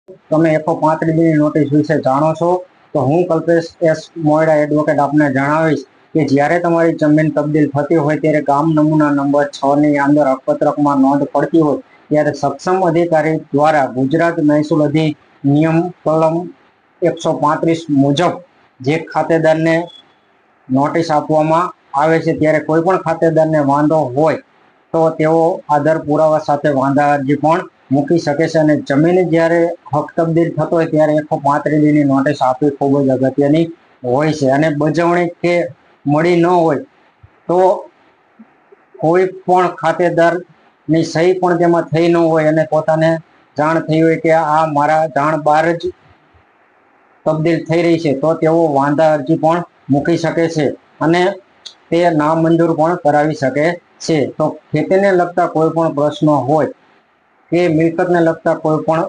તમે 135 ની નોટિસ વિશે જાણો છો? તો હું કલ્પેશ એસ મોયડા એડવોકેટ આપને જણાવીશ કે જ્યારે તમારી જમીન તબદીલ થતી હોય ત્યારે ગામ નમૂના નંબર 6 ની અંદર હકપત્રકમાં નોંધ પડતી હોય ત્યારે સક્ષમ અધિકારી દ્વારા ગુજરાત મહેસૂલ અધિનિયમ કલમ 135 મુજબ જે ખાતેદારને નોટિસ આપવામાં આવે છે ત્યારે કોઈ પણ ખાતેદારને વાંધો હોય તો તેઓ આધાર પુરાવા સાથે વાંધા અરજી પણ મૂકી શકે છે. અને જમીન જ્યારે હક તબદીલ થતો હોય ત્યારે 135 ની નોટિસ આપવી ખૂબ જ અગત્યની હોય છે. અને બજવણી કે મળી ન હોય તો કોઈ પણ ખાતેદાર ની સહી પણ તેમાં થઈ ન હોય અને પોતાને જાણ થઈ હોય કે આ મારા જાણ બહાર જ તબદીલ થઈ રહી છે તો તેઓ વાંધા અરજી પણ મૂકી શકે છે અને તે નામંજૂર પણ કરાવી શકે છે. તો ખેતીને લગતા કોઈ પણ પ્રશ્નો હોય કે મિલકતને લગતા કોઈ પણ